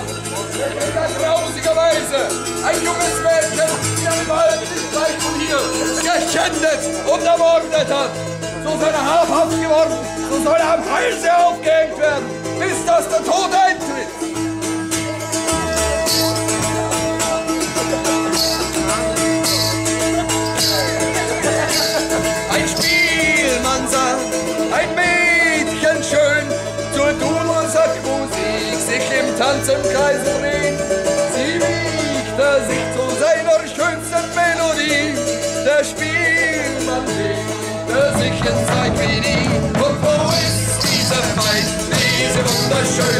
ab. Grausigerweise ein junges Mädchen in einem Wald nicht weit von hier geschändet und ermordet hat. So soll er habhaft geworden, so soll er am Halse aufgehängt werden, bis dass der Tod eintritt. Ein Spielmann sang, ein Mädchen schön, zur Dudelsackmusik sich im Tanz im Kreis dreht. Sie wiegte sich zu seiner schönsten Melodie. Der Spielmann legte sich in Zeit wie nie. Und wo ist diese Feind, diese wunderschöne